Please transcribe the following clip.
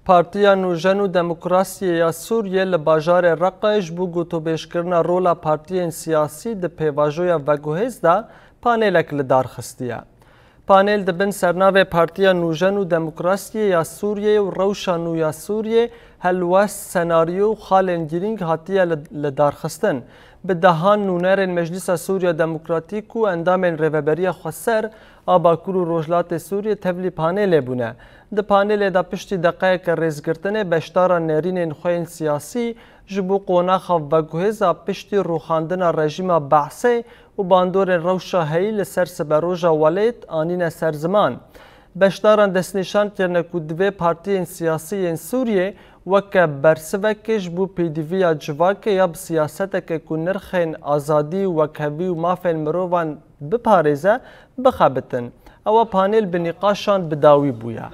پارتیا نوژن و دموکراسی یا سوریه لباجار رقش بو گوتوبیشکرنا رولا پارتیین سیاسی د پیواژویا وگوهز دا پانیلک لدار خستیه. پانیل دبن سرناو پارتیا نوژن و دموکراسی یا سوریه و روشا نویا سوریه هلوست سناریو خالن گیرینگ هاتیه لدار خستن. به دهان نونر مجلس سوریا دموکراتیک و اندام ریوبری خسر آباکور و روجلات سوریه تبلی پانیل بونه. د پانیل دا پشتی دقایق ریزگرتن بشتار نرین خوین سیاسی جبو قوناخ وگوهزا پشتی روخاندن رژیم بعثه و باندور روشا هی لسر سبروجا ولید آنین سرزمان. بشتاران دستنشان کرنه که دوی پارتیین سیاسی سوریه وکه برسوکش بو پیدیویا جواکه یا بسیاسته که نرخین آزادی وکوی و مافین مروان بپارزه بخابتن. او پانیل بنقاشان بداوی بویا.